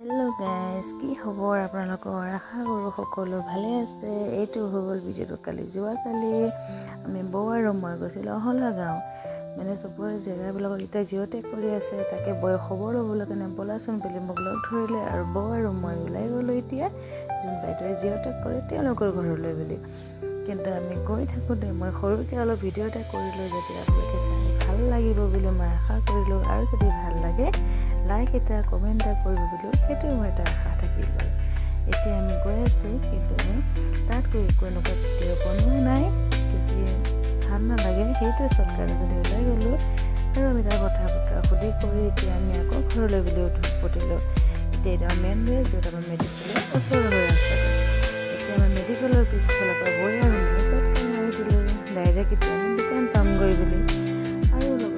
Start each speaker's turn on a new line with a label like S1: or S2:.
S1: hello guys কি খবৰ আপোনালোকৰ আশা কৰো সকলো ভালে আছে এইটো হৈ ভিডিওটো কালি আমি বৌ আৰু মই গৈছিল অহলা গাঁও মানে সবৰে জেগাবিলাক এতিয়া জিঅ'টেক কৰি আছে তাকে বয় খবৰ ল'বলৈ কাৰণে বলাচোন বুলি মোক লগ ধৰিলে আৰু বৌ আৰু মই ওলাই গলো এতিয়া যোন বাইদেৱে জিঅ'টেক কৰে তেওঁলোকৰ ঘৰলৈ বুলি কিন্তু আমি গৈ থাকোঁতে মই সৰুকৈ অলপ ভিডিও এটা কৰিলোঁ যদি আপোনালোকে চাই ভাল লাগিব বুলি মই আশা কৰিলোঁ আৰু যদি ভাল লাগে লাইক এটা কমেন্ট এটা কৰিব বুলি সেইটো মই এটা আশা থাকিল এতিয়া আমি গৈ আছো কিন্তু তাত গৈ কোনো ভিডিও বনোৱা নাই কিয় ভাল নালাগে সেইটো চৰকাৰে যদি ওলাই গলো আৰু আমি তাৰ কথা বতৰা সুধি কৰি এতিয়া আমি আকৌ ঘৰলৈ বুলি উঠিলো এতিয়া মেইন ৰোড য'ত আমাৰ মেডিকেলৰ ওচৰৰ হৈ আছে এতিয়া আমাৰ মেডিকেলৰ পিছফালৰ পৰা বৈ আৰু মই চট মাৰি দিলোঁ ডাইৰেক্ট এতিয়া আমি দোকান পামগৈ বুলি আৰু